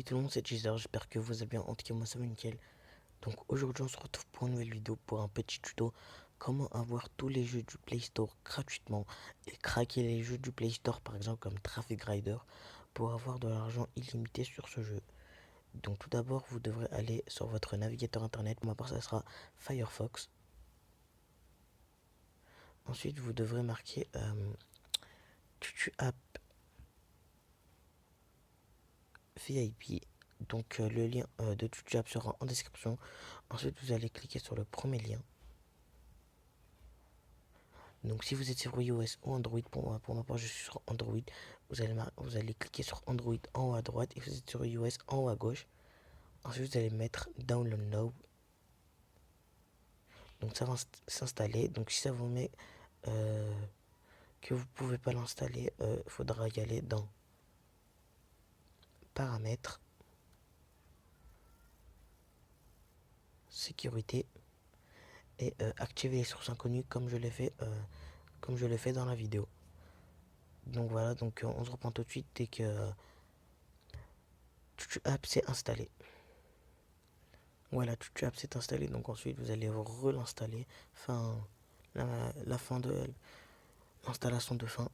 tout le monde, c'est Teaser, j'espère que vous allez bien. En tout cas, moi ça va nickel. Donc aujourd'hui, on se retrouve pour une nouvelle vidéo, pour un petit tuto. Comment avoir tous les jeux du Play Store gratuitement et craquer les jeux du Play Store, par exemple comme Traffic Rider, pour avoir de l'argent illimité sur ce jeu. Donc tout d'abord, vous devrez aller sur votre navigateur internet. Pour ma part, ça sera Firefox. Ensuite, vous devrez marquer Tutu App VIP. Donc le lien de Tutu App sera en description. Ensuite, vous allez cliquer sur le premier lien. Donc si vous êtes sur iOS ou Android, pour ma part je suis sur Android, vous allez cliquer sur Android en haut à droite et vous êtes sur iOS en haut à gauche. Ensuite vous allez mettre Download Now. Donc ça va s'installer. Donc si ça vous met que vous pouvez pas l'installer, il faudra y aller dans Paramètres, Sécurité et activer les sources inconnues comme je l'ai fait dans la vidéo. Donc voilà, donc on se reprend tout de suite dès que App s'est installé. Voilà, TutuApp s'est installé, donc ensuite vous allez relinstaller. Enfin, la fin de l'installation de fin.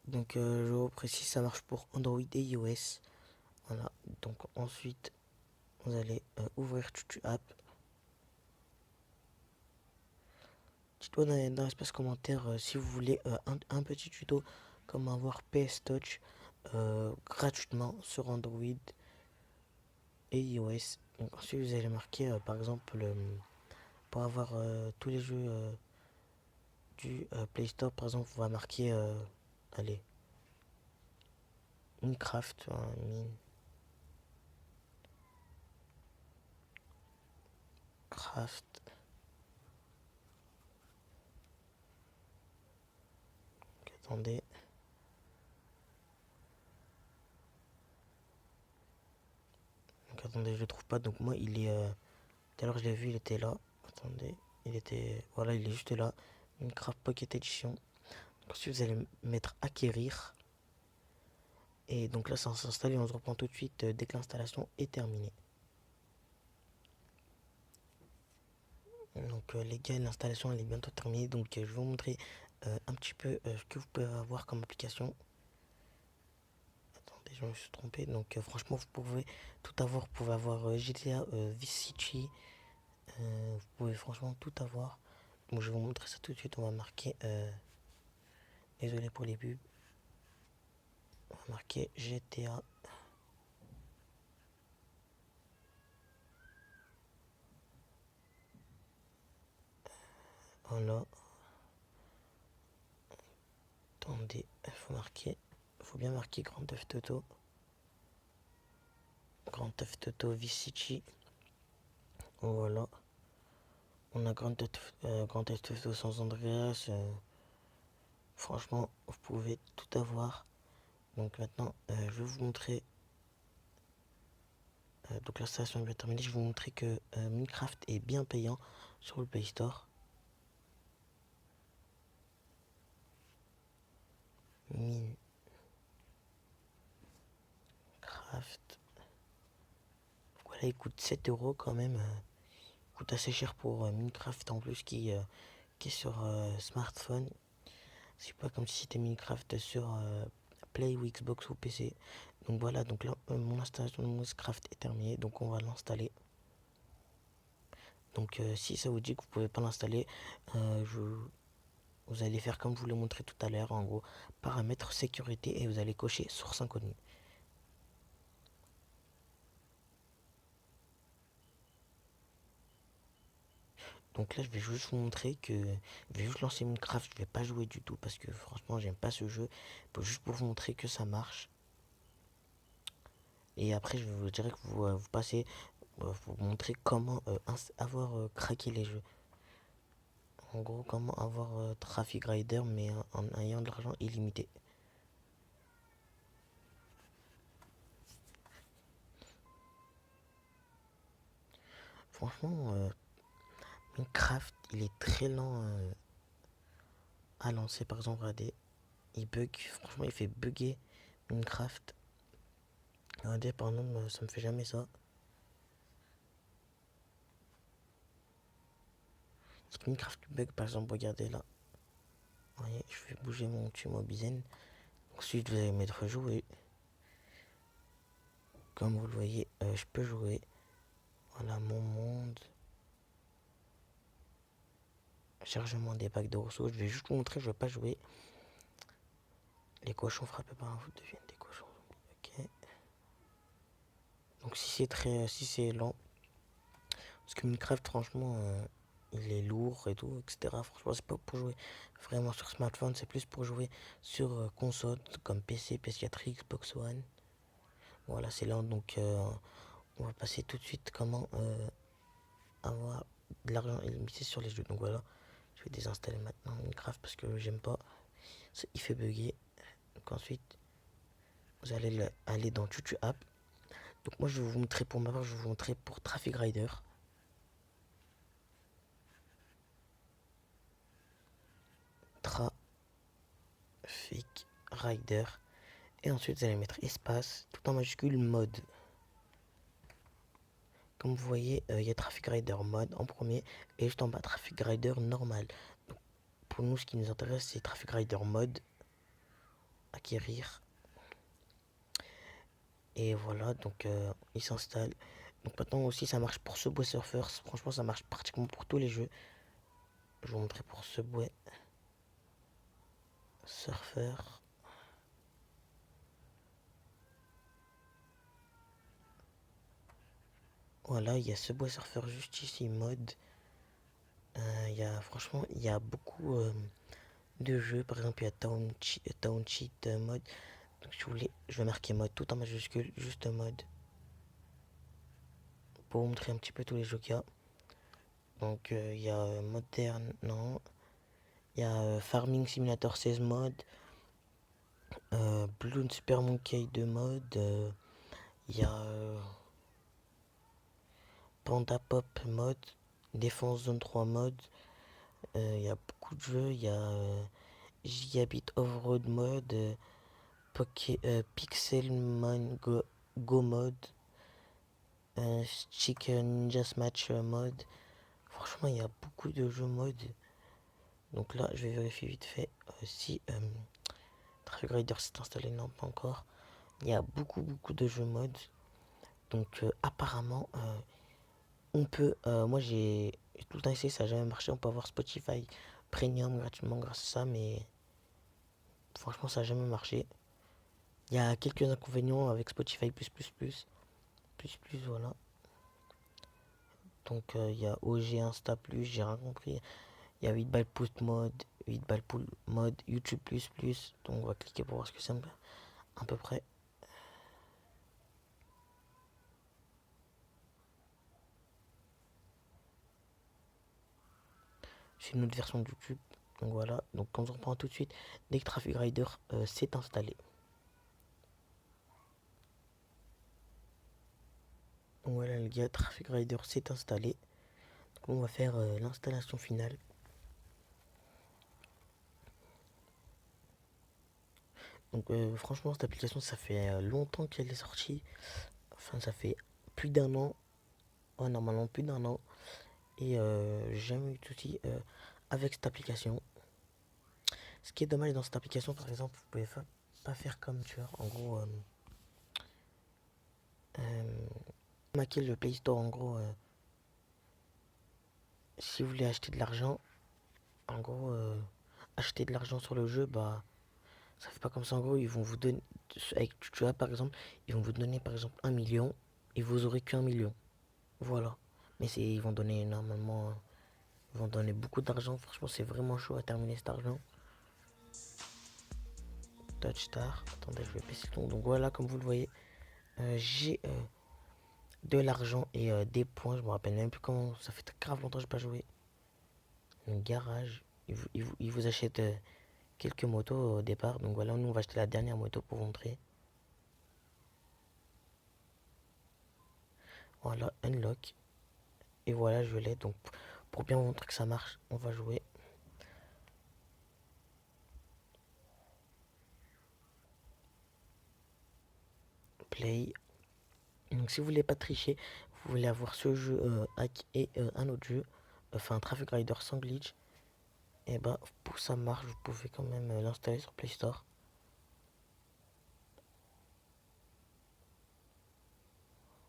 Donc je vous précise, ça marche pour Android et iOS. Voilà, donc ensuite vous allez ouvrir TutuApp. Dites-moi dans l'espace commentaire si vous voulez un petit tuto comment avoir PS Touch gratuitement sur Android et iOS. Donc ensuite vous allez marquer par exemple pour avoir tous les jeux du Play Store, par exemple, on va marquer allez, Minecraft, Minecraft. Attendez. Donc attendez, je le trouve pas. Donc moi il est tout à l'heure je l'ai vu, il était là. Attendez, il était voilà, il est juste là. Minecraft Pocket Edition. Donc, ensuite vous allez mettre acquérir. Et donc là ça s'installe et on se reprend tout de suite dès que l'installation est terminée. Donc les gars, l'installation elle est bientôt terminée. Donc je vais vous montrer un petit peu ce que vous pouvez avoir comme application. Attendez, je me suis trompé. Donc franchement vous pouvez tout avoir. Vous pouvez avoir GTA Vice City. Vous pouvez franchement tout avoir. Donc je vais vous montrer ça tout de suite. On va marquer désolé pour les pubs. On va marquer GTA. Voilà. Attendez, faut bien marquer Grand Theft Auto. Grand Theft Auto Vice City. Voilà. On a Grand Theft Auto San Andreas. Franchement, vous pouvez tout avoir. Donc maintenant, je vais vous montrer. Donc l'installation est bien terminée. Je vais vous montrer que Minecraft est bien payant sur le Play Store. Minecraft. Voilà, il coûte 7 € quand même. Il coûte assez cher pour Minecraft en plus qui est sur smartphone. C'est pas comme si c'était Minecraft sur Play ou Xbox ou PC. Donc voilà, donc là mon installation de Minecraft est terminée. Donc on va l'installer. Donc si ça vous dit que vous pouvez pas l'installer, vous allez faire comme je vous l'ai montré tout à l'heure, en gros, paramètres sécurité et vous allez cocher source inconnue. Donc là je vais juste vous montrer que je vais juste lancer Minecraft, je vais pas jouer du tout parce que franchement j'aime pas ce jeu, juste pour vous montrer que ça marche. Et après je vous dirai que vous passez, vous montrer comment avoir craqué les jeux. En gros comment avoir Traffic Rider mais en ayant de l'argent illimité. Franchement Minecraft il est très lent à lancer. Par exemple, regardez, il bug. Franchement, il fait bugger Minecraft. Regardez, par exemple, ça me fait jamais ça. C'est que Minecraft bug, par exemple, regardez là. Vous voyez, je vais bouger mon Tumobizen. Ensuite, vous allez mettre jouer. Comme vous le voyez, je peux jouer. Voilà, mon monde. Chargement des packs de ressources. Je vais juste vous montrer, je vais pas jouer. Les cochons frappés par un foot deviennent des cochons. Ok. Donc si c'est lent, parce que Minecraft, franchement, il est lourd et tout, etc. Franchement, c'est pas pour jouer vraiment sur smartphone, c'est plus pour jouer sur console comme PC, PS4, Xbox One. Voilà, c'est lent. Donc, on va passer tout de suite comment avoir de l'argent illimité sur les jeux. Donc voilà, je vais désinstaller maintenant Minecraft parce que j'aime pas. Il fait bugger. Donc ensuite, vous allez aller dans Tutu App. Donc moi, je vais vous montrer pour ma part, je vais vous montrer pour Traffic Rider. Traffic Rider. Et ensuite, vous allez mettre espace, tout en majuscule, mode. Comme vous voyez, il y a Traffic Rider mode en premier et juste en bas Traffic Rider normal. Donc, pour nous, ce qui nous intéresse, c'est Traffic Rider mode. Acquérir. Et voilà, donc il s'installe. Donc maintenant aussi, ça marche pour Subway Surfers. Franchement, ça marche pratiquement pour tous les jeux. Je vais vous montrer pour Subway Surfer. Voilà, il y a Subway Surfer juste ici, mode. Franchement, il y a beaucoup de jeux. Par exemple, il y a Town Cheat mode. Donc, si vous voulez, je vais marquer mode tout en majuscule, juste mode. Pour vous montrer un petit peu tous les jeux qu'il y a. Donc, il y a moderne, non. Il y a Farming Simulator 16 mode. Bloon Super Monkey 2 mode. Il y a Panda Pop mode. Défense Zone 3 mode. Il y a beaucoup de jeux. Il y a Gigabit Off-Road mode. Pixelmon Go mode. Chicken Ninja Smash mode. Franchement, il y a beaucoup de jeux mode. Donc là, je vais vérifier vite fait si Traffic Rider s'est installé. Non, pas encore. Il y a beaucoup de jeux mode. Donc apparemment, on peut. Moi, j'ai tout le temps essayé, ça n'a jamais marché. On peut avoir Spotify Premium gratuitement grâce à ça, mais franchement, ça n'a jamais marché. Il y a quelques inconvénients avec Spotify voilà. Donc il y a OG Insta Plus, j'ai rien compris. Il y a 8 balles Post mode, 8 balles Pool mode, YouTube plus. Donc on va cliquer pour voir ce que ça me fait à peu près. C'est une autre version de YouTube. Donc voilà, donc on se reprend tout de suite dès que Traffic Rider s'est installé. Donc voilà, le gars, Traffic Rider s'est installé. Donc on va faire l'installation finale. Donc franchement, cette application, ça fait longtemps qu'elle est sortie. Enfin, ça fait plus d'un an. Ouais, normalement plus d'un an. Et j'ai jamais eu de soucis avec cette application. Ce qui est dommage dans cette application, par exemple, vous pouvez pas faire comme tu vois. En gros, maquer le Play Store. En gros, si vous voulez acheter de l'argent, en gros, acheter de l'argent sur le jeu, bah, ça fait pas comme ça. En gros, ils vont vous donner, avec tu vois, par exemple, ils vont vous donner, par exemple, 1 million, et vous aurez qu'un million. Voilà. Mais ils vont donner normalement, ils vont donner beaucoup d'argent. Franchement, c'est vraiment chaud à terminer cet argent. Touch Star. Attendez, je vais baisser le ton. Donc voilà, comme vous le voyez, j'ai de l'argent et des points. Je me rappelle même plus comment. Ça fait grave longtemps que je n'ai pas joué. Un garage. Il vous achète quelques motos au départ. Donc voilà, nous on va acheter la dernière moto pour vous montrer. Voilà, unlock. Et voilà, je l'ai. Donc pour bien vous montrer que ça marche, on va jouer. Play. Donc si vous voulez pas tricher, vous voulez avoir ce jeu hack et un autre jeu, enfin Traffic Rider sans glitch, et bah pour que ça marche, vous pouvez quand même l'installer sur Play Store.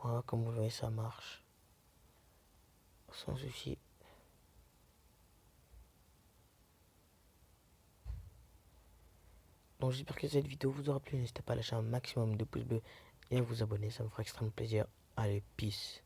Voilà, comme vous voyez, ça marche sans souci. Donc j'espère que cette vidéo vous aura plu. N'hésitez pas à lâcher un maximum de pouces bleus et à vous abonner, ça me fera extrêmement plaisir. Allez, peace.